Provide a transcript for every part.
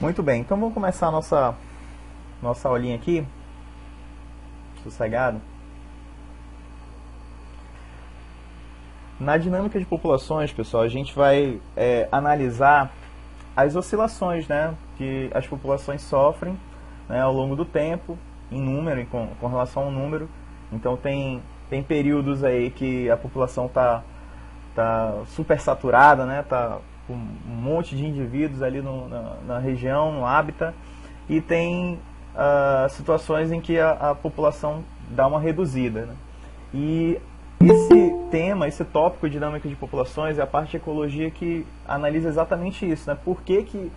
Muito bem, então vamos começar a nossa aulinha aqui, sossegado. Na dinâmica de populações, pessoal, a gente vai analisar as oscilações, né, que as populações sofrem, né, ao longo do tempo, em número, com relação ao número. Então tem períodos aí que a população tá super saturada, né, tá com um monte de indivíduos ali na região, no hábitat, e tem situações em que a população dá uma reduzida, né? E esse tópico de dinâmica de populações é a parte de ecologia que analisa exatamente isso, né? Por que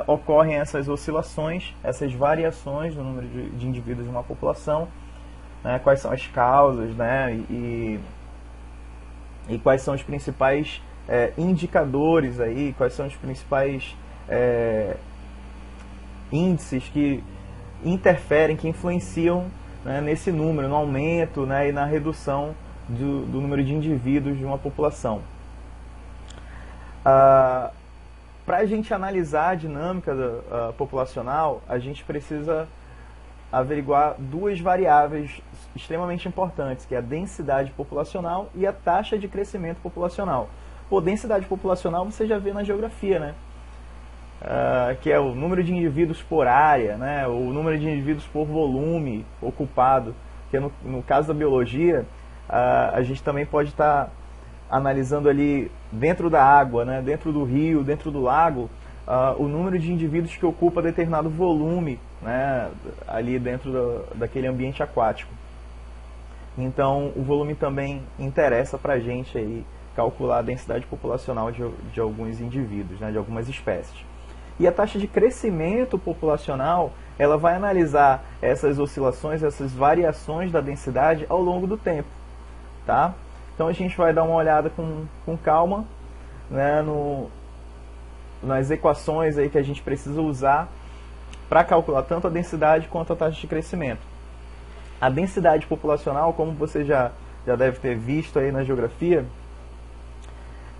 ocorrem essas oscilações, essas variações no número de indivíduos de uma população, né? Quais são as causas, né? E quais são os principais indicadores aí, quais são os principais índices que interferem, que influenciam, né, nesse número, no aumento, né, e na redução do número de indivíduos de uma população. Para a gente analisar a dinâmica populacional, a gente precisa averiguar duas variáveis extremamente importantes, que é a densidade populacional e a taxa de crescimento populacional. Pô, densidade populacional você já vê na geografia, né? Que é o número de indivíduos por área, né? O número de indivíduos por volume ocupado, que no caso da biologia, a gente também pode estar analisando ali dentro da água, né? Dentro do rio, dentro do lago, o número de indivíduos que ocupa determinado volume, né, ali dentro daquele ambiente aquático. Então, o volume também interessa para a gente aí calcular a densidade populacional de alguns indivíduos, né, de algumas espécies. E a taxa de crescimento populacional, ela vai analisar essas oscilações, essas variações da densidade ao longo do tempo, tá? Então, a gente vai dar uma olhada com calma, né, nas equações aí que a gente precisa usar para calcular tanto a densidade quanto a taxa de crescimento. A densidade populacional, como você já deve ter visto aí na geografia,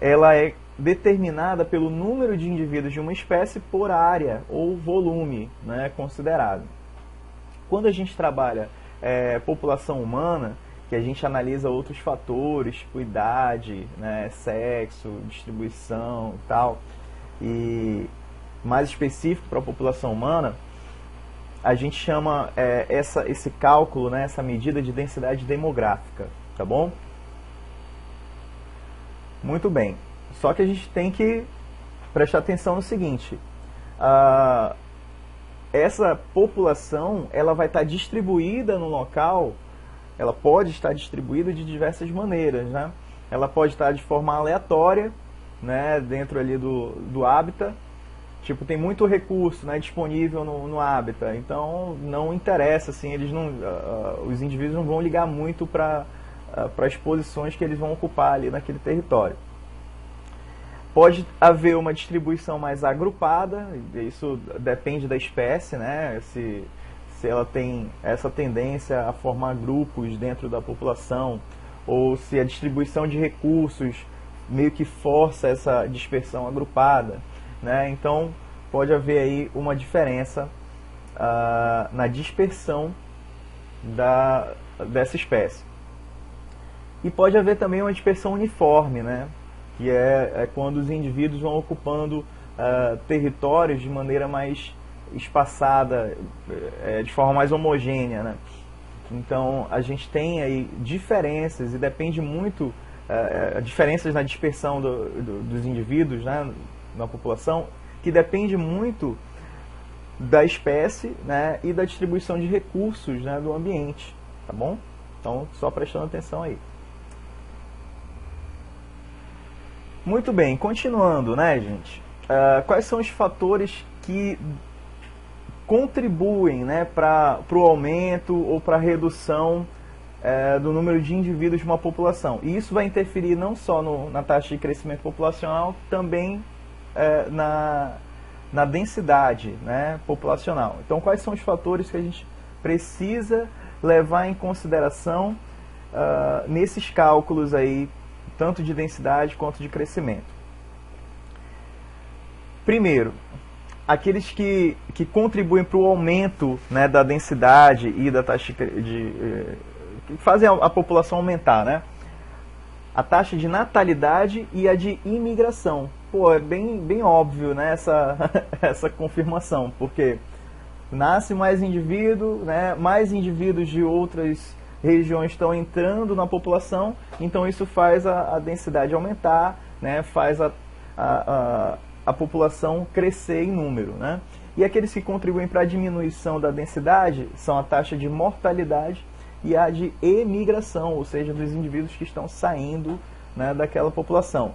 ela é determinada pelo número de indivíduos de uma espécie por área ou volume, né, considerado. Quando a gente trabalha população humana, que a gente analisa outros fatores, tipo idade, né, sexo, distribuição e tal, e mais específico para a população humana, a gente chama esse cálculo, né, essa medida de densidade demográfica, tá bom? Muito bem. Só que a gente tem que prestar atenção no seguinte: essa população, ela vai estar distribuída no local, ela pode estar distribuída de diversas maneiras, né? Ela pode estar de forma aleatória, né, dentro ali do hábitat. Tipo, tem muito recurso, né, disponível no hábitat, então não interessa, assim, os indivíduos não vão ligar muito para as posições que eles vão ocupar ali naquele território. Pode haver uma distribuição mais agrupada, isso depende da espécie, né, se ela tem essa tendência a formar grupos dentro da população, ou se a distribuição de recursos meio que força essa dispersão agrupada, né? Então pode haver aí uma diferença na dispersão dessa espécie. E pode haver também uma dispersão uniforme, né? Que é quando os indivíduos vão ocupando territórios de maneira mais espaçada, de forma mais homogênea, né? Então a gente tem aí diferenças, e depende muito diferenças na dispersão dos indivíduos, né, na população, que depende muito da espécie, né, e da distribuição de recursos, né, do ambiente, tá bom? Então, só prestando atenção aí. Muito bem, continuando, né, gente? Quais são os fatores que contribuem, né, para o aumento ou para a redução do número de indivíduos de uma população? E isso vai interferir não só na taxa de crescimento populacional, também na densidade, né, populacional. Então, quais são os fatores que a gente precisa levar em consideração nesses cálculos aí, tanto de densidade quanto de crescimento? Primeiro, aqueles que contribuem para o aumento, né, da densidade e da taxa que fazem a população aumentar, né? A taxa de natalidade e a de imigração. Pô, é bem óbvio, né, essa confirmação, porque nasce mais indivíduo, né, mais indivíduos de outras regiões estão entrando na população, então isso faz a densidade aumentar, né, faz a população crescer em número, né? E aqueles que contribuem para a diminuição da densidade são a taxa de mortalidade e a de emigração, ou seja, dos indivíduos que estão saindo, né, daquela população.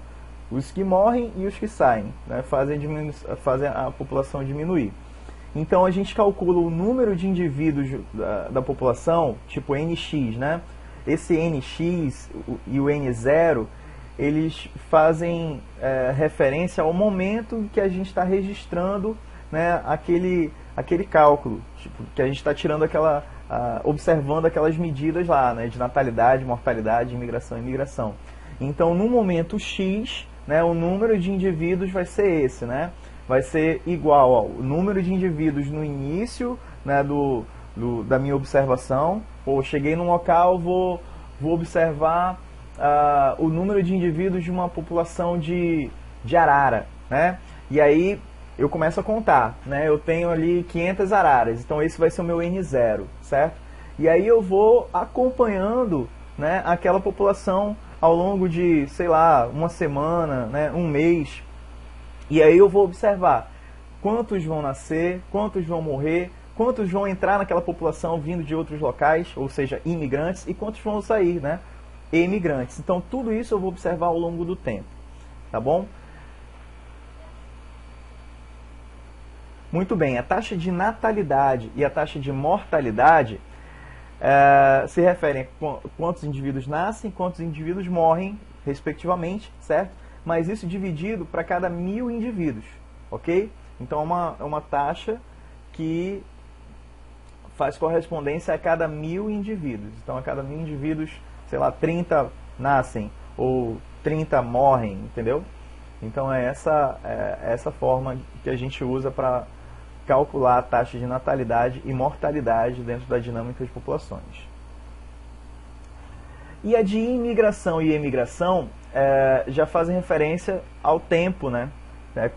Os que morrem e os que saem, né, fazem a população diminuir. Então a gente calcula o número de indivíduos da população, tipo NX, né? Esse NX e o N0, eles fazem referência ao momento que a gente está registrando, né, aquele cálculo, tipo, que a gente está tirando observando aquelas medidas lá, né, de natalidade, mortalidade, imigração e imigração. Então, no momento X, né, o número de indivíduos vai ser esse, né? Vai ser igual ao número de indivíduos no início, né, da minha observação. Ou cheguei num local, vou observar o número de indivíduos de uma população de arara, né? E aí eu começo a contar, né? Eu tenho ali 500 araras, então esse vai ser o meu N0, certo? E aí eu vou acompanhando, né, aquela população ao longo de, sei lá, uma semana, né, um mês. E aí eu vou observar quantos vão nascer, quantos vão morrer, quantos vão entrar naquela população vindo de outros locais, ou seja, imigrantes, e quantos vão sair, né, emigrantes. Então tudo isso eu vou observar ao longo do tempo, tá bom? Muito bem, a taxa de natalidade e a taxa de mortalidade se referem a quantos indivíduos nascem, quantos indivíduos morrem, respectivamente, certo? Mas isso dividido para cada 1000 indivíduos, ok? Então é uma taxa que faz correspondência a cada 1000 indivíduos. Então a cada 1000 indivíduos, sei lá, 30 nascem ou 30 morrem, entendeu? Então é essa forma que a gente usa para calcular a taxa de natalidade e mortalidade dentro da dinâmica de populações. E a de imigração e emigração já fazem referência ao tempo, né?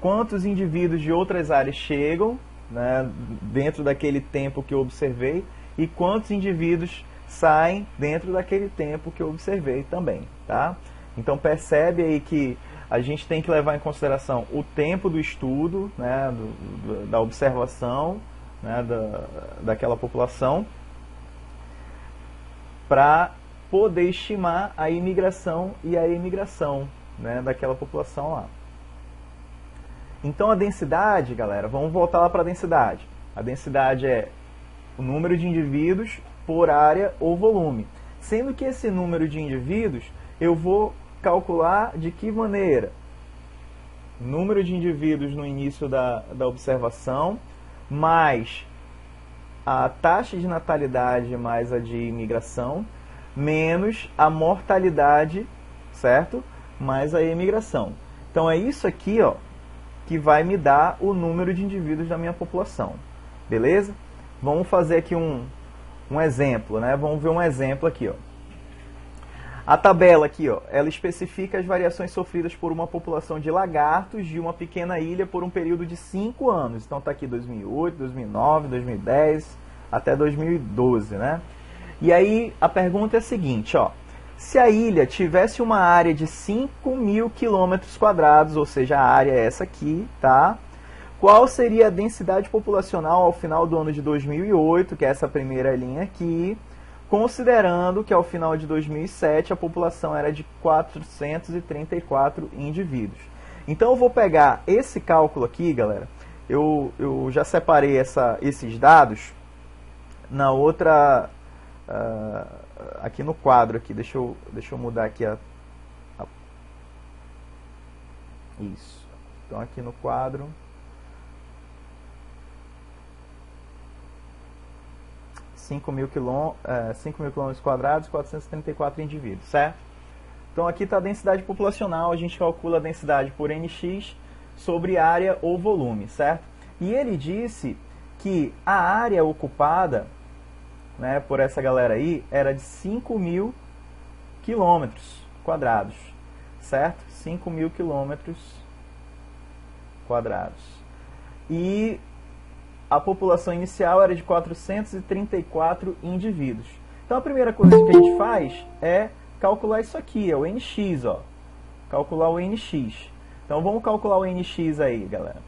Quantos indivíduos de outras áreas chegam, né, dentro daquele tempo que eu observei, e quantos indivíduos saem dentro daquele tempo que eu observei também, tá? Então percebe aí que a gente tem que levar em consideração o tempo do estudo, né, da observação, né, daquela população, para poder estimar a imigração e a emigração, né, daquela população lá. Então a densidade, galera, vamos voltar lá para a densidade. A densidade é o número de indivíduos por área ou volume. Sendo que esse número de indivíduos eu vou calcular de que maneira? Número de indivíduos no início da observação, mais a taxa de natalidade mais a de imigração, menos a mortalidade, certo? Mais a emigração. Então é isso aqui, ó, que vai me dar o número de indivíduos da minha população. Beleza? Vamos fazer aqui um exemplo, né? Vamos ver um exemplo aqui, ó. A tabela aqui, ó, ela especifica as variações sofridas por uma população de lagartos de uma pequena ilha por um período de 5 anos. Então está aqui 2008, 2009, 2010, até 2012, né? E aí a pergunta é a seguinte, ó. Se a ilha tivesse uma área de 5.000 km², ou seja, a área é essa aqui, tá? Qual seria a densidade populacional ao final do ano de 2008, que é essa primeira linha aqui, considerando que ao final de 2007 a população era de 434 indivíduos. Então eu vou pegar esse cálculo aqui, galera, eu já separei esses dados na outra, aqui no quadro, aqui. Deixa eu mudar aqui isso. Então aqui no quadro, 5.000 km², 434 indivíduos, certo? Então aqui está a densidade populacional, a gente calcula a densidade por NX sobre área ou volume, certo? E ele disse que a área ocupada, né, por essa galera aí era de 5.000 quilômetros quadrados, certo? 5.000 quilômetros quadrados. E a população inicial era de 434 indivíduos. Então a primeira coisa que a gente faz é calcular isso aqui, é o NX, ó. Calcular o NX. Então vamos calcular o NX aí, galera.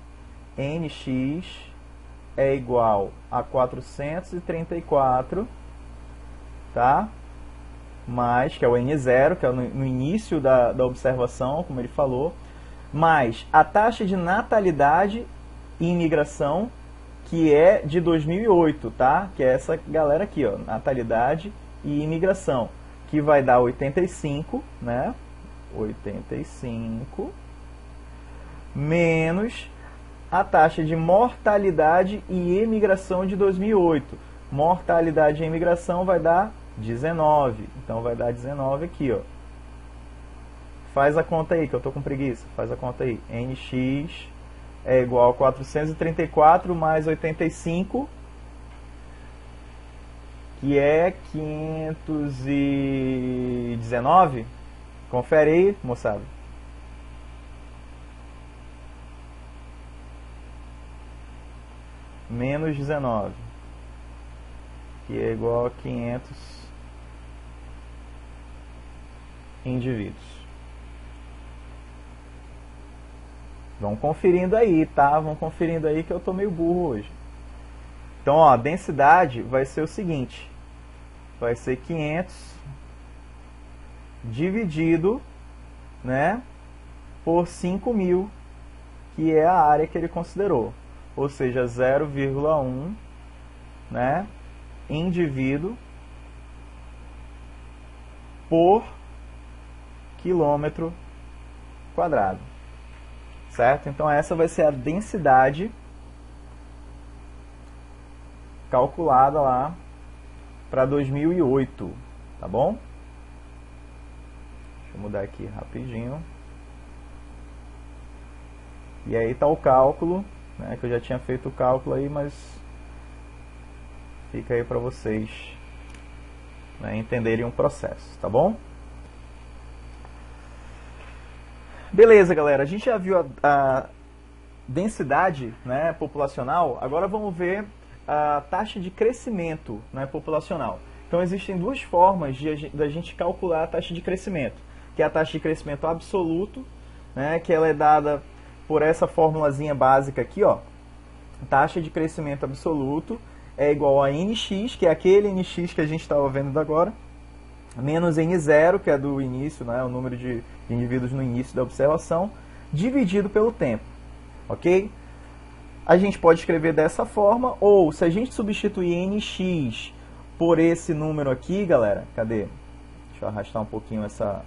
NX é igual a 434, tá? Mais, que é o N0, que é no início da observação, como ele falou, mais a taxa de natalidade e imigração, que é de 2008, tá? Que é essa galera aqui, ó, natalidade e imigração, que vai dar 85, né? 85 menos a taxa de mortalidade e imigração de 2008. Mortalidade e imigração vai dar 19. Então vai dar 19 aqui, ó. Faz a conta aí, que eu tô com preguiça. Faz a conta aí. NX é igual a 434 mais 85, que é 519. Confere aí, moçada. Menos 19, que é igual a 500 indivíduos. Vão conferindo aí, tá? Vão conferindo aí que eu tô meio burro hoje. Então, ó, a densidade vai ser o seguinte. Vai ser 500 dividido, né, por 5.000, que é a área que ele considerou. Ou seja, 0,1, né, indivíduo por quilômetro quadrado. Certo? Então essa vai ser a densidade calculada lá para 2008, tá bom? Deixa eu mudar aqui rapidinho. E aí está o cálculo, né, que eu já tinha feito o cálculo aí, mas fica aí para vocês, né, entenderem o processo, tá bom? Beleza, galera, a gente já viu a densidade, né, populacional, agora vamos ver a taxa de crescimento, né, populacional. Então existem duas formas da gente calcular a taxa de crescimento, que é a taxa de crescimento absoluto, né, que ela é dada por essa formulazinha básica aqui, ó. Taxa de crescimento absoluto é igual a NX, que é aquele NX que a gente estava vendo agora, menos N0, que é do início, né, o número de indivíduos no início da observação, dividido pelo tempo, ok? A gente pode escrever dessa forma, ou se a gente substituir NX por esse número aqui, galera, cadê? Deixa eu arrastar um pouquinho essa...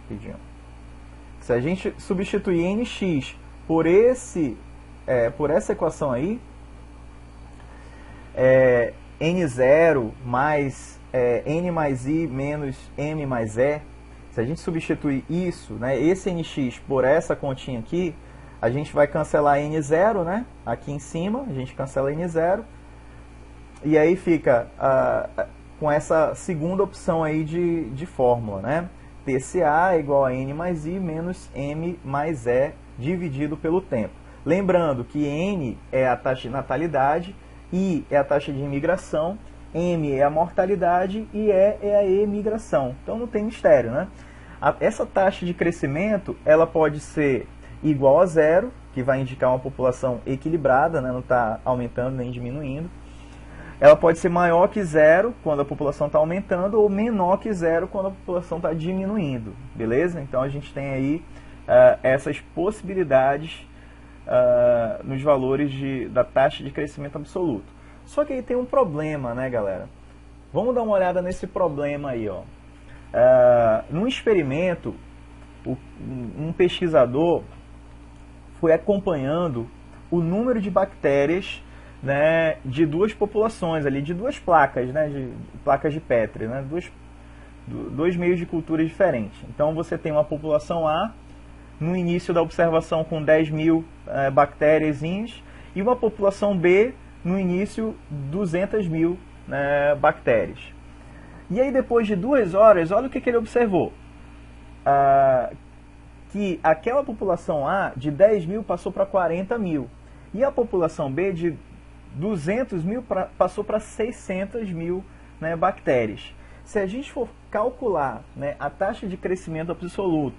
Rapidinho. Se a gente substituir NX por essa equação aí, N0 mais N mais I menos M mais E, se a gente substituir isso, né, esse NX por essa continha aqui, a gente vai cancelar N0, né, aqui em cima, a gente cancela N0, e aí fica com essa segunda opção aí de fórmula, né, TCA é igual a N mais I menos M mais E dividido pelo tempo. Lembrando que N é a taxa de natalidade, I é a taxa de imigração, M é a mortalidade e E é a emigração. Então não tem mistério, né? Essa taxa de crescimento, ela pode ser igual a zero, que vai indicar uma população equilibrada, né? Não está aumentando nem diminuindo. Ela pode ser maior que zero quando a população está aumentando ou menor que zero quando a população está diminuindo, beleza? Então a gente tem aí essas possibilidades nos valores da taxa de crescimento absoluto. Só que aí tem um problema, né, galera? Vamos dar uma olhada nesse problema aí, ó. Num experimento, um pesquisador foi acompanhando o número de bactérias, né, de duas populações ali, de duas placas, né, de placas de Petri, né, dois meios de cultura diferentes. Então você tem uma população A no início da observação com 10 mil bactérias e uma população B no início 200 mil bactérias. E aí depois de 2 horas, olha o que ele observou. Que aquela população A de 10 mil passou para 40 mil. E a população B de 200 mil passou para 600 mil bactérias. Se a gente for calcular a taxa de crescimento absoluto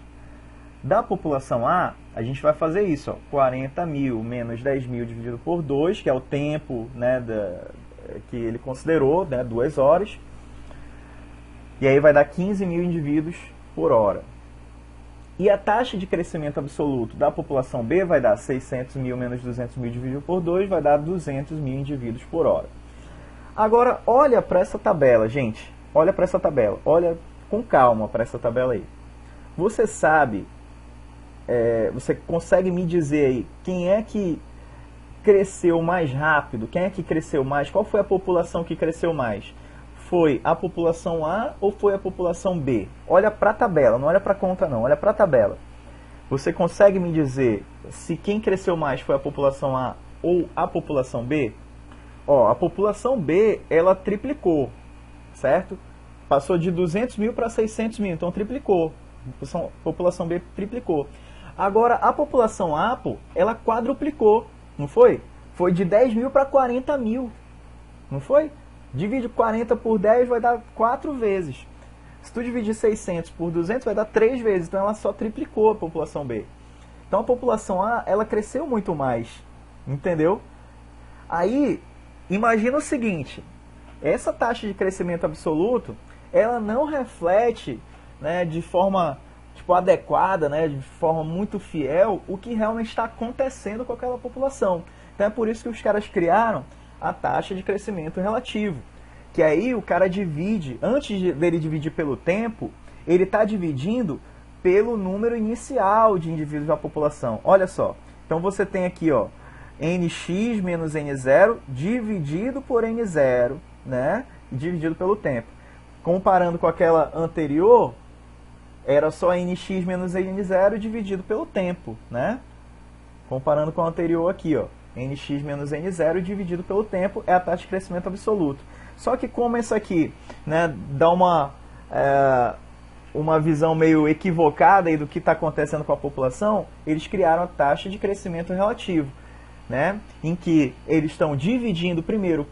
da população A, a gente vai fazer isso, ó, 40 mil menos 10 mil dividido por 2, que é o tempo que ele considerou, 2 horas. E aí vai dar 15 mil indivíduos por hora. E a taxa de crescimento absoluto da população B vai dar 600 mil menos 200 mil dividido por 2, vai dar 200 mil indivíduos por hora. Agora, olha para essa tabela, gente. Olha para essa tabela. Olha com calma para essa tabela aí. Você sabe, você consegue me dizer aí quem é que cresceu mais rápido? Quem é que cresceu mais? Qual foi a população que cresceu mais? Foi a população A ou foi a população B? Olha para a tabela, não olha para a conta não, olha para a tabela. Você consegue me dizer se quem cresceu mais foi a população A ou a população B? Ó, a população B, ela triplicou, certo? Passou de 200 mil para 600 mil, então triplicou. A população B triplicou. Agora, a população A, pô, ela quadruplicou, não foi? Foi de 10 mil para 40 mil, não foi? Divide 40 por 10 vai dar 4 vezes. Se tu dividir 600 por 200 vai dar 3 vezes. Então ela só triplicou a população B. Então a população A, ela cresceu muito mais. Entendeu? Aí, imagina o seguinte. Essa taxa de crescimento absoluto, ela não reflete de forma adequada, de forma muito fiel, o que realmente está acontecendo com aquela população. Então é por isso que os caras criaram a taxa de crescimento relativo, que aí o cara divide, antes dele dividir pelo tempo, ele está dividindo pelo número inicial de indivíduos da população. Olha só, então você tem aqui, ó, nx menos n0 dividido por n0, e dividido pelo tempo. Comparando com aquela anterior, era só nx menos n0 dividido pelo tempo, Comparando com a anterior aqui, ó, nx menos n0 dividido pelo tempo é a taxa de crescimento absoluto. Só que como isso aqui dá uma visão meio equivocada aí do que está acontecendo com a população, eles criaram a taxa de crescimento relativo, em que eles estão dividindo primeiro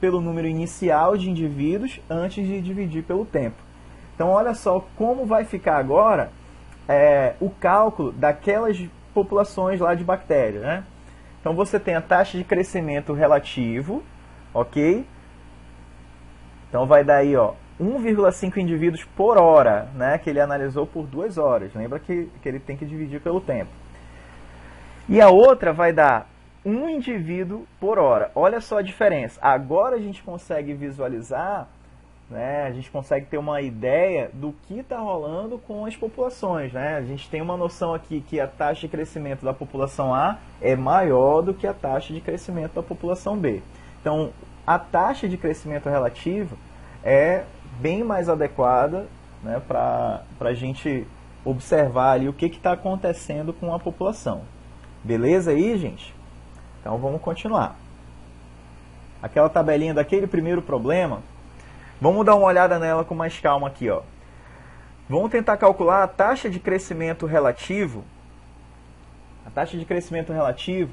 pelo número inicial de indivíduos antes de dividir pelo tempo. Então olha só como vai ficar agora o cálculo daquelas populações lá de bactérias, Então você tem a taxa de crescimento relativo, ok? Então vai dar aí, ó, 1,5 indivíduos por hora, que ele analisou por 2 horas. Lembra que ele tem que dividir pelo tempo. E a outra vai dar 1 indivíduo por hora. Olha só a diferença. Agora a gente consegue visualizar, a gente consegue ter uma ideia do que está rolando com as populações. A gente tem uma noção aqui que a taxa de crescimento da população A é maior do que a taxa de crescimento da população B. Então, a taxa de crescimento relativo é bem mais adequada para a gente observar ali o que está acontecendo com a população. Beleza aí, gente? Então, vamos continuar. Aquela tabelinha daquele primeiro problema, vamos dar uma olhada nela com mais calma aqui, ó. Vamos tentar calcular a taxa de crescimento relativo. A taxa de crescimento relativo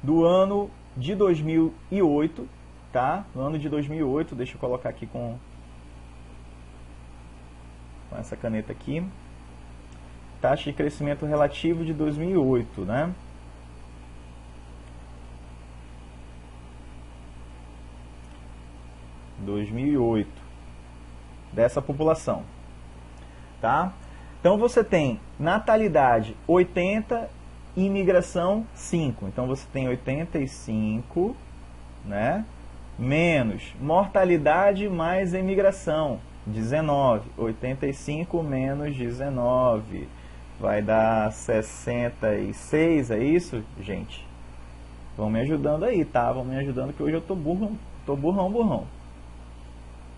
do ano de 2008, tá? No ano de 2008, deixa eu colocar aqui com essa caneta aqui. Taxa de crescimento relativo de 2008, 2008 dessa população, tá? Então você tem natalidade 80 e imigração 5. Então você tem 85, menos mortalidade mais imigração 19. 85 menos 19 vai dar 66, é isso, gente? Vão me ajudando aí, tá? Vão me ajudando que hoje eu tô burrão.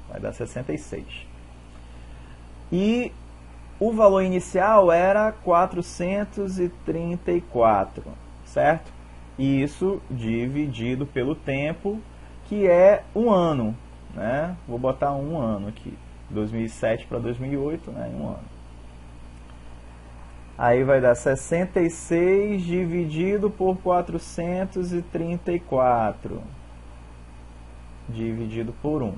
Vai dar 66. E o valor inicial era 434, certo? E isso dividido pelo tempo, que é um ano, né? Vou botar um ano aqui, 2007 para 2008, né? Um ano. Aí vai dar 66 dividido por 434, dividido por 1.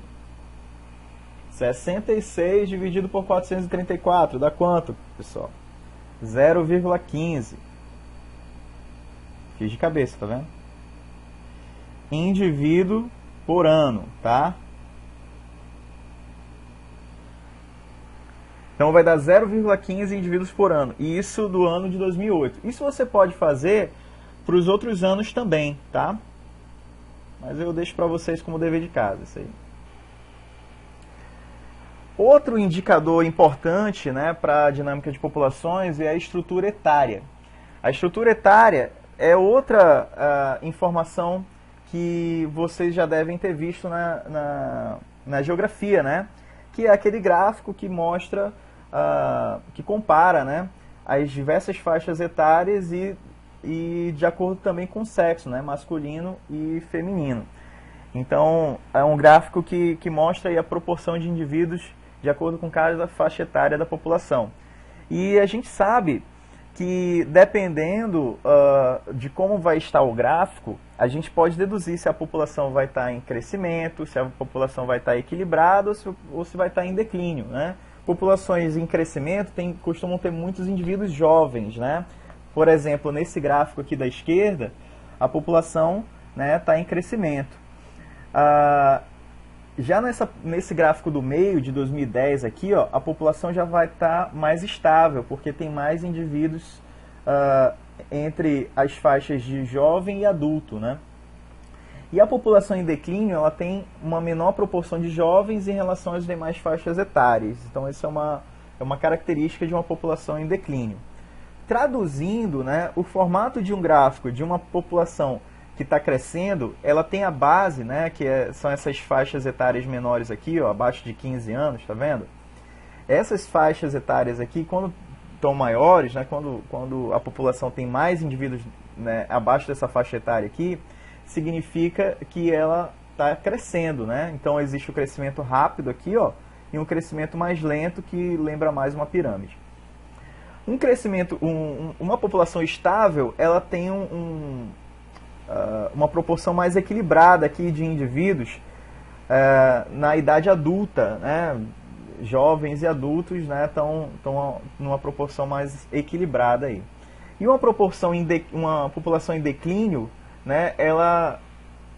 66 dividido por 434, dá quanto, pessoal? 0,15. Fiz de cabeça, tá vendo? Indivíduo por ano, tá? Então vai dar 0,15 indivíduos por ano. E isso do ano de 2008. Isso você pode fazer para os outros anos também, tá? Mas eu deixo para vocês como dever de casa, isso aí. Outro indicador importante, né, para a dinâmica de populações é a estrutura etária. A estrutura etária é outra informação que vocês já devem ter visto na geografia, né? Que é aquele gráfico que mostra, que compara, né, as diversas faixas etárias e de acordo também com o sexo, né, masculino e feminino. Então, é um gráfico que mostra aí a proporção de indivíduos de acordo com cada faixa etária da população. E a gente sabe que, dependendo de como vai estar o gráfico, a gente pode deduzir se a população vai estar em crescimento, se a população vai estar equilibrada ou se vai estar em declínio, né? Populações em crescimento costumam ter muitos indivíduos jovens, né? Por exemplo, nesse gráfico aqui da esquerda, a população, né, está em crescimento. Já nesse gráfico do meio, de 2010 aqui, ó, a população já vai estar mais estável, porque tem mais indivíduos entre as faixas de jovem e adulto, né? E a população em declínio, ela tem uma menor proporção de jovens em relação às demais faixas etárias. Então, isso é uma característica de uma população em declínio. Traduzindo, né, o formato de um gráfico de uma população que está crescendo, ela tem a base, né, são essas faixas etárias menores aqui, ó, abaixo de 15 anos, tá vendo? Essas faixas etárias aqui, quando estão maiores, né, quando a população tem mais indivíduos, né, abaixo dessa faixa etária aqui, significa que ela está crescendo, né? Então existe o crescimento rápido aqui, ó, e um crescimento mais lento que lembra mais uma pirâmide. Uma população estável, ela tem uma proporção mais equilibrada aqui de indivíduos na idade adulta, né? Jovens e adultos, né, estão numa proporção mais equilibrada aí. E uma população em declínio, né, ela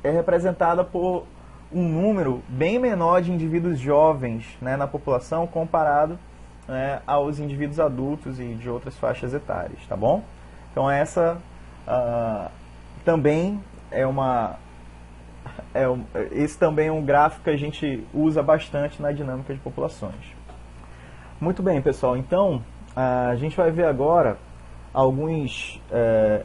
é representada por um número bem menor de indivíduos jovens, né, na população comparado, né, aos indivíduos adultos e de outras faixas etárias, tá bom? Então essa também esse também é um gráfico que a gente usa bastante na dinâmica de populações. Muito bem, pessoal, então a gente vai ver agora alguns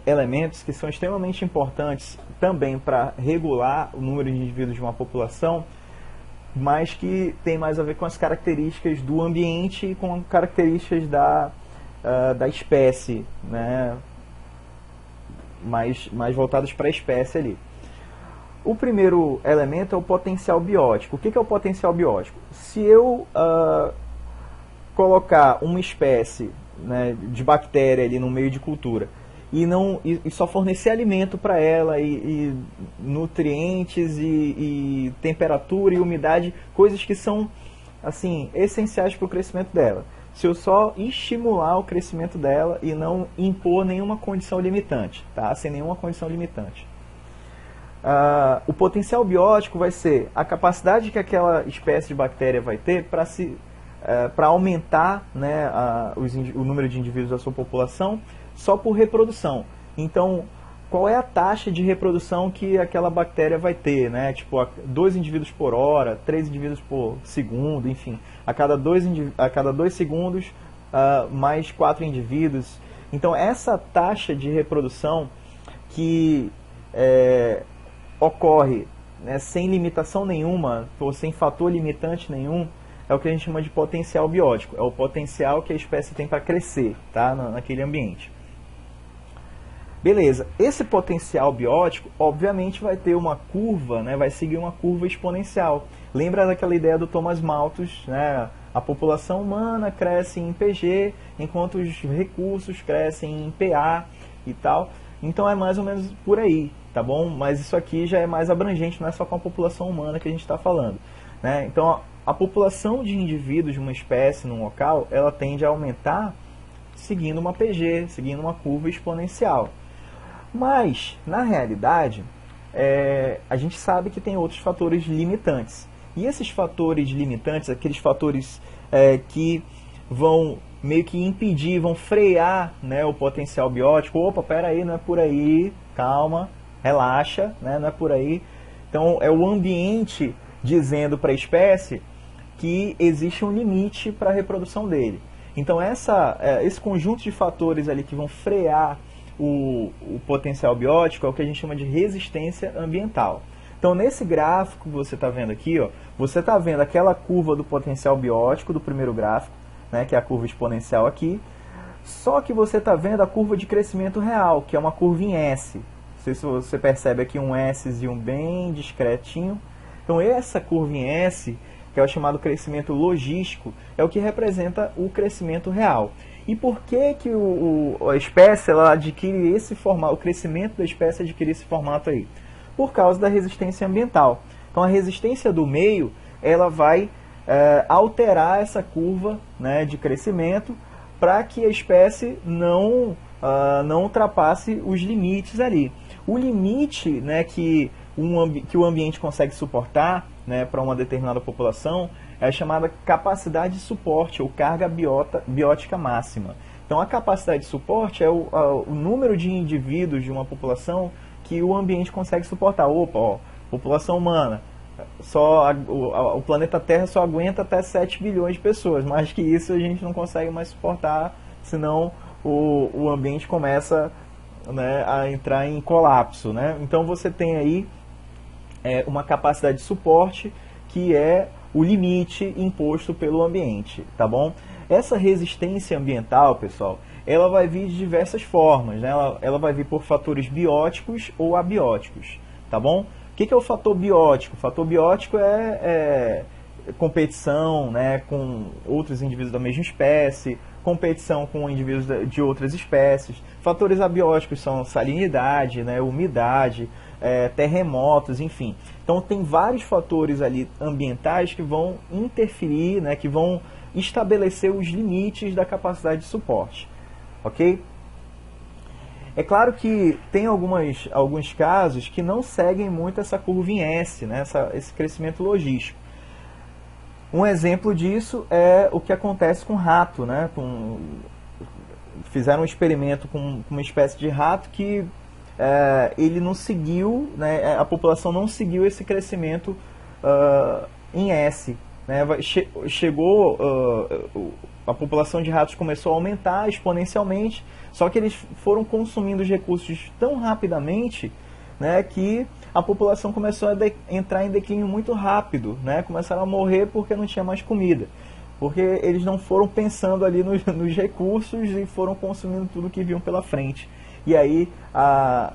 elementos que são extremamente importantes também para regular o número de indivíduos de uma população, mas que tem mais a ver com as características do ambiente e com características da espécie, né, mais voltadas para a espécie ali. O primeiro elemento é o potencial biótico. O que é o potencial biótico? Se eu colocar uma espécie, né, de bactéria ali no meio de cultura e só fornecer alimento para ela e nutrientes e temperatura e umidade, coisas que são assim essenciais para o crescimento dela. Se eu só estimular o crescimento dela e não impor nenhuma condição limitante, tá? Sem nenhuma condição limitante. O potencial biótico vai ser a capacidade que aquela espécie de bactéria vai ter para aumentar, né, o número de indivíduos da sua população só por reprodução. Então, qual é a taxa de reprodução que aquela bactéria vai ter, né? Tipo, 2 indivíduos por hora, 3 indivíduos por segundo, enfim. A cada 2 segundos, mais 4 indivíduos. Então, essa taxa de reprodução que ocorre, né, sem limitação nenhuma, ou sem fator limitante nenhum, é o que a gente chama de potencial biótico. É o potencial que a espécie tem para crescer, tá? Naquele ambiente. Beleza, esse potencial biótico, obviamente, vai ter uma curva, né? Vai seguir uma curva exponencial. Lembra daquela ideia do Thomas Malthus, né? A população humana cresce em PG, enquanto os recursos crescem em PA e tal. Então é mais ou menos por aí, tá bom? Mas isso aqui já é mais abrangente, não é só com a população humana que a gente está falando, né? Então a população de indivíduos de uma espécie num local, ela tende a aumentar seguindo uma PG, seguindo uma curva exponencial. Mas, na realidade, a gente sabe que tem outros fatores limitantes. E esses fatores limitantes, aqueles fatores que vão meio que impedir, vão frear, né, o potencial biótico. Opa, peraí, não é por aí, calma, relaxa, né, não é por aí. Então, é o ambiente dizendo para a espécie que existe um limite para a reprodução dele. Então, esse conjunto de fatores ali que vão frear o potencial biótico é o que a gente chama de resistência ambiental. Então, nesse gráfico que você está vendo aqui, ó, você está vendo aquela curva do potencial biótico do primeiro gráfico, né, que é a curva exponencial aqui, só que você está vendo a curva de crescimento real, que é uma curva em S. Não sei se você percebe aqui um Szinho bem discretinho. Então, essa curva em S, que é o chamado crescimento logístico, é o que representa o crescimento real. E por que a espécie ela adquire esse formato, o crescimento da espécie adquire esse formato aí? Por causa da resistência ambiental. Então a resistência do meio, ela vai alterar essa curva, né, de crescimento para que a espécie não ultrapasse os limites ali. O limite, né, que o ambiente consegue suportar, né, para uma determinada população é a chamada capacidade de suporte, ou carga biótica máxima. Então a capacidade de suporte é o número de indivíduos de uma população que o ambiente consegue suportar. Opa, ó, população humana, o planeta Terra só aguenta até 7 bilhões de pessoas, mais que isso a gente não consegue mais suportar, senão o ambiente começa, né, a entrar em colapso, né? Então você tem aí uma capacidade de suporte que é o limite imposto pelo ambiente, tá bom? Essa resistência ambiental, pessoal, ela vai vir de diversas formas, né? Ela vai vir por fatores bióticos ou abióticos, tá bom? O que é o fator biótico? O fator biótico é competição, né, com outros indivíduos da mesma espécie, competição com indivíduos de outras espécies. Fatores abióticos são salinidade, né, umidade, terremotos, enfim. Então tem vários fatores ali ambientais que vão interferir, né, que vão estabelecer os limites da capacidade de suporte, ok? É claro que tem alguns casos que não seguem muito essa curva em S, né, esse crescimento logístico. Um exemplo disso é o que acontece com rato, né? Fizeram um experimento com uma espécie de rato que ele não seguiu, né? A população não seguiu esse crescimento em S, né? A população de ratos começou a aumentar exponencialmente, só que eles foram consumindo os recursos tão rapidamente, né, que a população começou a entrar em declínio muito rápido, né? Começaram a morrer porque não tinha mais comida, porque eles não foram pensando ali nos recursos e foram consumindo tudo que viam pela frente. E aí a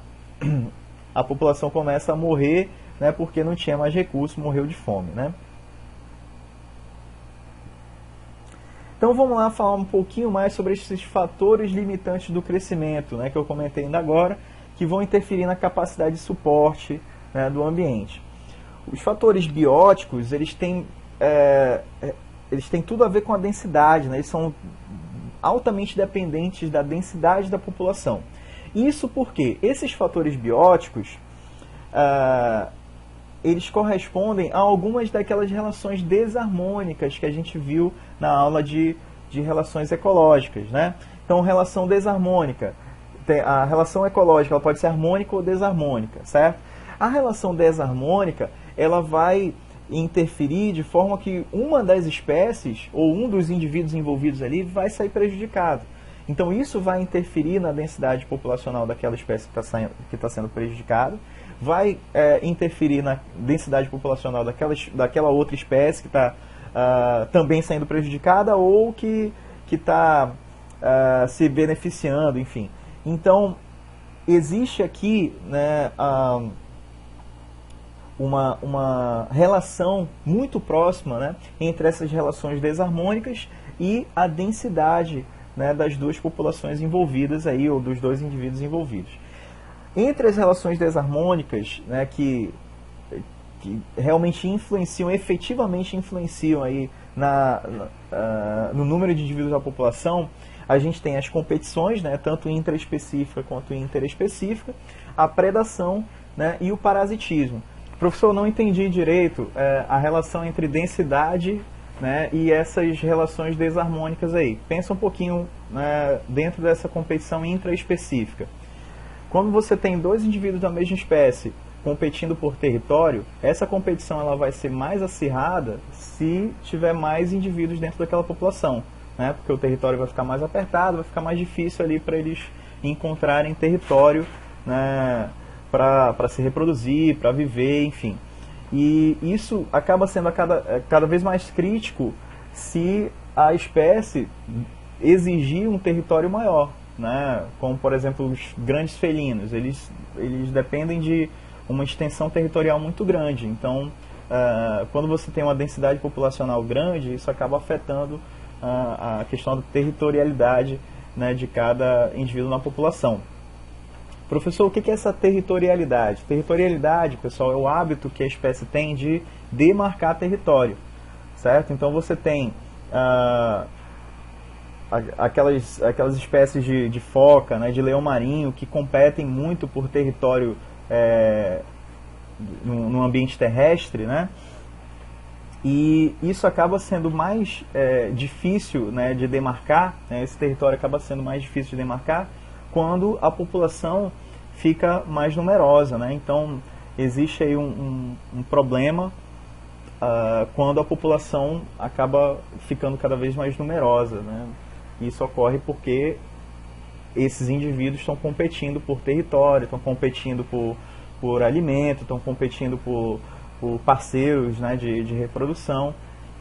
população começa a morrer, né, porque não tinha mais recursos, morreu de fome, né? Então vamos lá falar um pouquinho mais sobre esses fatores limitantes do crescimento, né, que eu comentei ainda agora, que vão interferir na capacidade de suporte, né, do ambiente. Os fatores bióticos, eles têm tudo a ver com a densidade, né? Eles são altamente dependentes da densidade da população. Isso porque esses fatores bióticos, eles correspondem a algumas daquelas relações desarmônicas que a gente viu na aula de relações ecológicas, né? Então, relação desarmônica. A relação ecológica ela pode ser harmônica ou desarmônica, certo? A relação desarmônica, ela vai interferir de forma que uma das espécies, ou um dos indivíduos envolvidos ali, vai sair prejudicado. Então isso vai interferir na densidade populacional daquela espécie que está sendo prejudicada, vai interferir na densidade populacional daquela outra espécie que está também sendo prejudicada ou que está se beneficiando, enfim. Então, existe aqui, né, uma relação muito próxima, né, entre essas relações desarmônicas e a densidade, né, das duas populações envolvidas aí, ou dos dois indivíduos envolvidos. Entre as relações desarmônicas, né, que realmente influenciam, efetivamente influenciam aí no número de indivíduos da população, a gente tem as competições, né, tanto intraespecífica quanto interespecífica, a predação, né, e o parasitismo. Professor, não entendi direito a relação entre densidade, né, e essas relações desarmônicas aí. Pensa um pouquinho, né, dentro dessa competição intraespecífica. Quando você tem dois indivíduos da mesma espécie competindo por território, essa competição ela vai ser mais acirrada se tiver mais indivíduos dentro daquela população, né? Porque o território vai ficar mais apertado, vai ficar mais difícil ali para eles encontrarem território, né, para se reproduzir, para viver, enfim. E isso acaba sendo cada vez mais crítico se a espécie exigir um território maior, né? Como, por exemplo, os grandes felinos, eles dependem de uma extensão territorial muito grande. Então, quando você tem uma densidade populacional grande, isso acaba afetando a questão da territorialidade, né, de cada indivíduo na população. Professor, o que é essa territorialidade? Territorialidade, pessoal, é o hábito que a espécie tem de demarcar território, certo? Então você tem aquelas espécies de foca, né, de leão marinho, que competem muito por território no ambiente terrestre, né? E isso acaba sendo mais difícil, né, de demarcar, né? Esse território acaba sendo mais difícil de demarcar quando a população fica mais numerosa, né? Então, existe aí um problema quando a população acaba ficando cada vez mais numerosa, né? Isso ocorre porque esses indivíduos estão competindo por território, estão competindo por alimento, estão competindo por parceiros, né, de reprodução.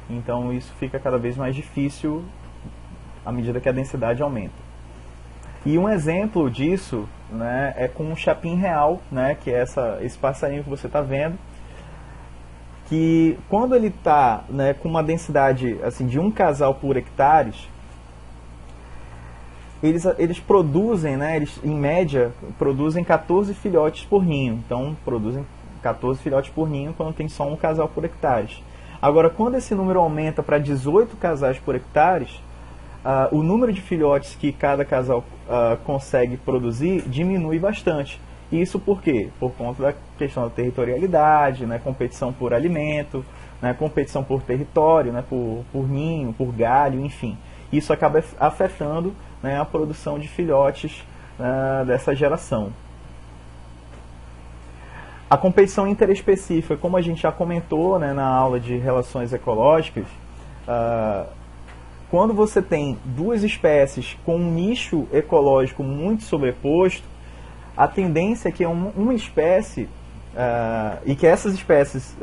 Então, isso fica cada vez mais difícil à medida que a densidade aumenta. E um exemplo disso, né, é com o chapim real, né, que é esse passarinho que você está vendo, que quando ele está, né, com uma densidade assim, de um casal por hectares, eles produzem, né, eles em média produzem 14 filhotes por ninho. Então produzem 14 filhotes por ninho quando tem só um casal por hectares. Agora, quando esse número aumenta para 18 casais por hectares, o número de filhotes que cada casal consegue produzir diminui bastante. Isso por quê? Por conta da questão da territorialidade, né, competição por alimento, né, competição por território, né, por ninho, por galho, enfim. Isso acaba afetando, né, a produção de filhotes dessa geração. A competição interespecífica, como a gente já comentou, né, na aula de relações ecológicas, quando você tem duas espécies com um nicho ecológico muito sobreposto, a tendência é que uma espécie, e que essas espécies,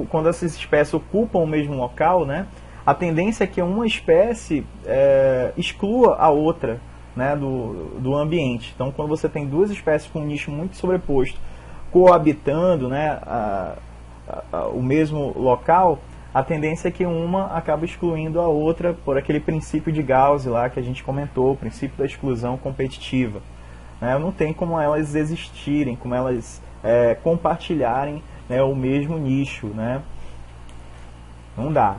quando essas espécies ocupam o mesmo local, né, a tendência é que uma espécie exclua a outra, né, do ambiente. Então, quando você tem duas espécies com um nicho muito sobreposto, coabitando, né, o mesmo local, a tendência é que uma acaba excluindo a outra por aquele princípio de Gauss lá que a gente comentou, o princípio da exclusão competitiva. Né? Não tem como elas existirem, como elas compartilharem, né, o mesmo nicho. Né? Não dá.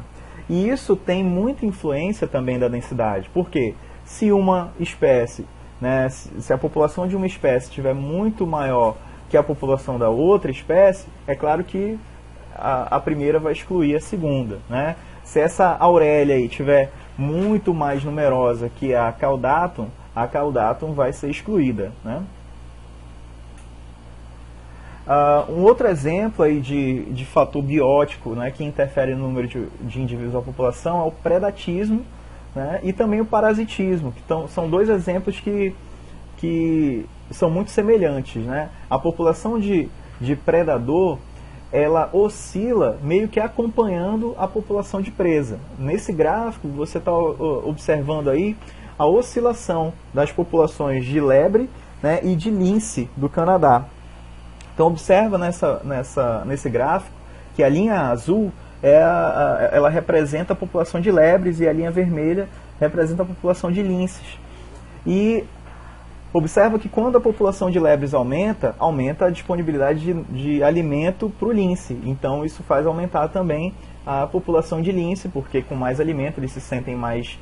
E isso tem muita influência também da densidade. Por quê? Se uma espécie, né, se a população de uma espécie estiver muito maior que a população da outra espécie, é claro que a primeira vai excluir a segunda. Né? Se essa Aurélia aí tiver muito mais numerosa que a Caudatum vai ser excluída. Né? Um outro exemplo aí de fator biótico, né, que interfere no número de indivíduos da população é o predatismo, né, e também o parasitismo, que são dois exemplos que são muito semelhantes. Né? A população de predador ela oscila meio que acompanhando a população de presa. Nesse gráfico, você está observando aí a oscilação das populações de lebre, né, e de lince do Canadá. Então, observa nesse gráfico que a linha azul ela representa a população de lebres e a linha vermelha representa a população de linces. E observa que quando a população de lebres aumenta, aumenta a disponibilidade de alimento para o lince. Então isso faz aumentar também a população de lince, porque com mais alimento eles se sentem mais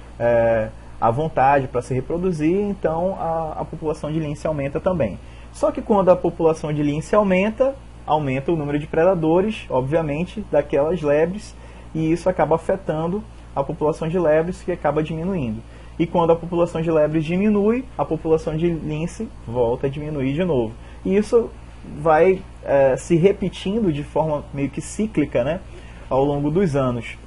à vontade para se reproduzir, então a população de lince aumenta também. Só que quando a população de lince aumenta o número de predadores, obviamente, daquelas lebres, e isso acaba afetando a população de lebres, que acaba diminuindo. E quando a população de lebres diminui, a população de lince volta a diminuir de novo. E isso vai se repetindo de forma meio que cíclica, né, ao longo dos anos.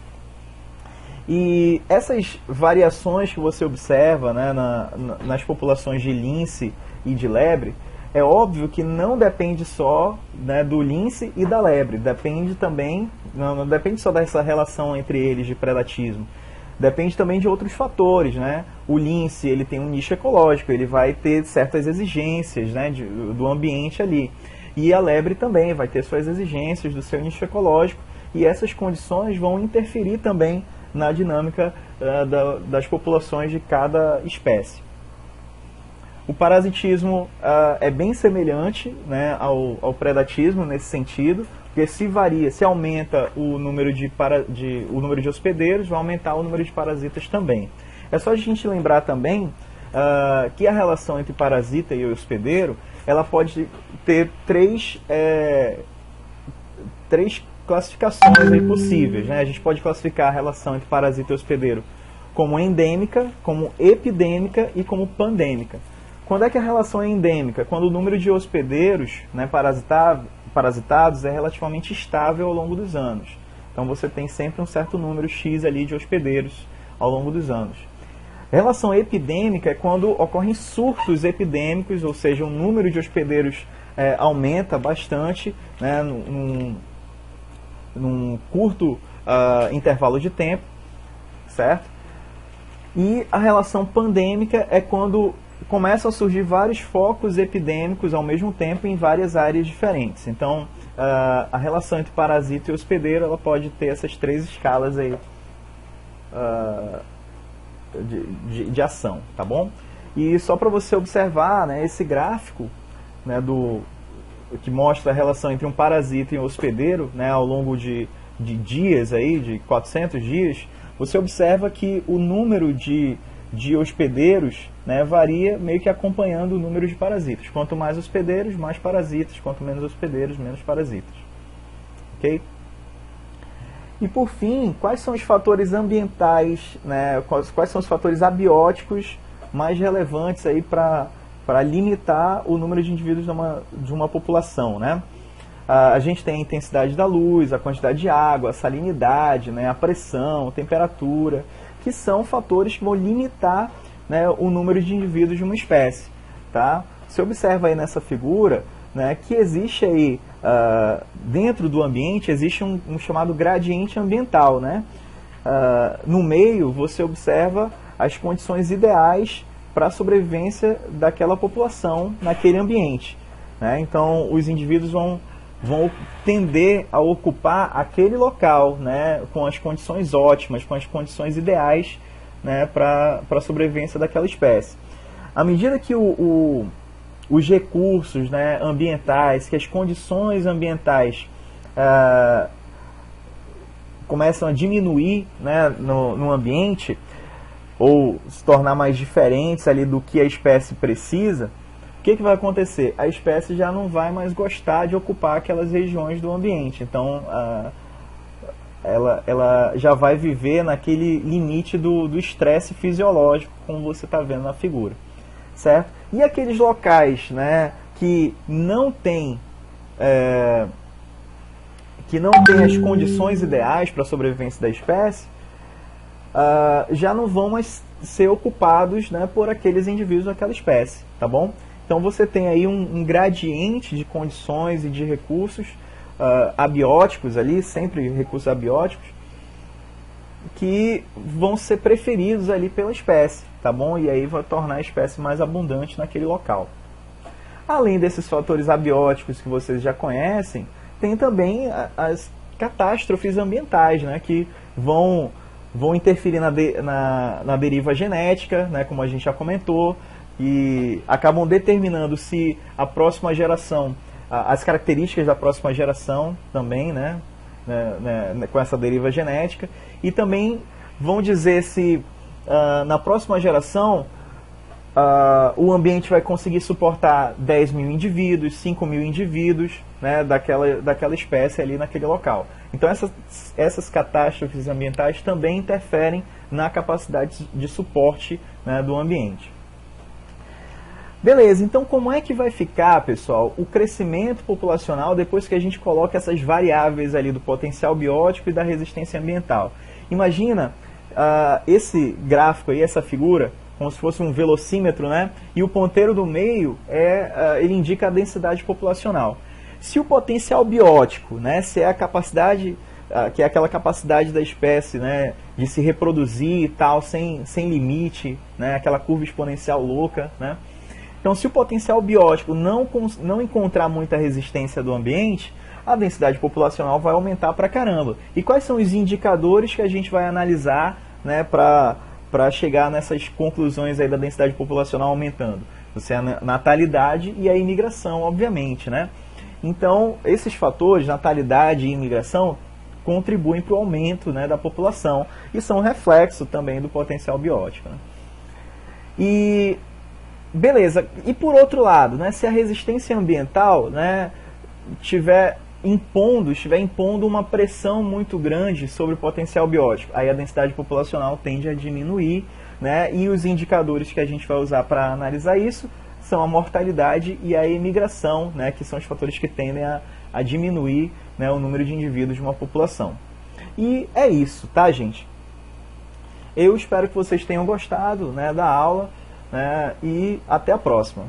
E essas variações que você observa, né, nas populações de lince e de lebre, é óbvio que não depende só, né, do lince e da lebre. Depende também, não depende só dessa relação entre eles de predatismo. Depende também de outros fatores, né? O lince, ele tem um nicho ecológico, ele vai ter certas exigências, né, do ambiente ali. E a lebre também vai ter suas exigências do seu nicho ecológico, e essas condições vão interferir também na dinâmica das populações de cada espécie. O parasitismo é bem semelhante, né, ao predatismo nesse sentido, porque se aumenta o número de hospedeiros, vai aumentar o número de parasitas também. É só a gente lembrar também que a relação entre parasita e hospedeiro, ela pode ter três classificações aí possíveis, né? A gente pode classificar a relação entre parasita e hospedeiro como endêmica, como epidêmica e como pandêmica. Quando é que a relação é endêmica? Quando o número de hospedeiros, né, parasitados é relativamente estável ao longo dos anos. Então você tem sempre um certo número X ali de hospedeiros ao longo dos anos. A relação epidêmica é quando ocorrem surtos epidêmicos, ou seja, o número de hospedeiros aumenta bastante, né, num curto intervalo de tempo, certo? E a relação pandêmica é quando começam a surgir vários focos epidêmicos ao mesmo tempo em várias áreas diferentes. Então, a relação entre parasita e hospedeiro, ela pode ter essas três escalas aí de ação, tá bom? E só para você observar, né, esse gráfico, né, que mostra a relação entre um parasita e um hospedeiro, né, ao longo de dias, aí, de 400 dias, você observa que o número de hospedeiros, né, varia meio que acompanhando o número de parasitas. Quanto mais hospedeiros, mais parasitas. Quanto menos hospedeiros, menos parasitas. Ok? E por fim, quais são os fatores ambientais, né, quais são os fatores abióticos mais relevantes aí para limitar o número de indivíduos de uma população, né? A gente tem a intensidade da luz, a quantidade de água, a salinidade, né, a pressão, a temperatura, que são fatores que vão limitar, né, o número de indivíduos de uma espécie. Tá? Você observa aí nessa figura, né, que existe aí, dentro do ambiente, existe um chamado gradiente ambiental. Né? No meio, você observa as condições ideais para a sobrevivência daquela população naquele ambiente. Né? Então, os indivíduos vão tender a ocupar aquele local, né, com as condições ótimas, com as condições ideais, né, para a sobrevivência daquela espécie. À medida que os recursos, né, ambientais, que as condições ambientais começam a diminuir, né, no ambiente, ou se tornar mais diferentes ali do que a espécie precisa, o que vai acontecer? A espécie já não vai mais gostar de ocupar aquelas regiões do ambiente. Então, ela já vai viver naquele limite do estresse fisiológico, como você está vendo na figura. Certo? E aqueles locais, né, que não tem as condições ideais para a sobrevivência da espécie, já não vão mais ser ocupados, né, por aqueles indivíduos daquela espécie. Tá bom? Então você tem aí um gradiente de condições e de recursos abióticos ali, sempre recursos abióticos, que vão ser preferidos ali pela espécie, tá bom? E aí vai tornar a espécie mais abundante naquele local. Além desses fatores abióticos que vocês já conhecem, tem também as catástrofes ambientais, né, que vão interferir na deriva genética, né, como a gente já comentou, e acabam determinando se a próxima geração, as características da próxima geração também, né, com essa deriva genética, e também vão dizer se na próxima geração o ambiente vai conseguir suportar 10 mil indivíduos, 5 mil indivíduos, né, daquela espécie ali naquele local. Então essas catástrofes ambientais também interferem na capacidade de suporte, né, do ambiente. Beleza, então como é que vai ficar, pessoal, o crescimento populacional depois que a gente coloca essas variáveis ali do potencial biótico e da resistência ambiental? Imagina esse gráfico aí, essa figura, como se fosse um velocímetro, né? E o ponteiro do meio ele indica a densidade populacional. Se o potencial biótico, né, se é a capacidade, que é aquela capacidade da espécie, né, de se reproduzir e tal, sem limite, né, aquela curva exponencial louca, né? Então, se o potencial biótico não encontrar muita resistência do ambiente, a densidade populacional vai aumentar pra caramba. E quais são os indicadores que a gente vai analisar, né, para chegar nessas conclusões aí da densidade populacional aumentando? Você é a natalidade e a imigração, obviamente, né? Então, esses fatores, natalidade e imigração, contribuem para o aumento, né, da população e são reflexo também do potencial biótico, né? E beleza, e por outro lado, né, se a resistência ambiental, né, estiver impondo uma pressão muito grande sobre o potencial biótico, aí a densidade populacional tende a diminuir, né, e os indicadores que a gente vai usar para analisar isso são a mortalidade e a imigração, né, que são os fatores que tendem a diminuir, né, o número de indivíduos de uma população. E é isso, tá, gente? Eu espero que vocês tenham gostado, né, da aula, né, e até a próxima.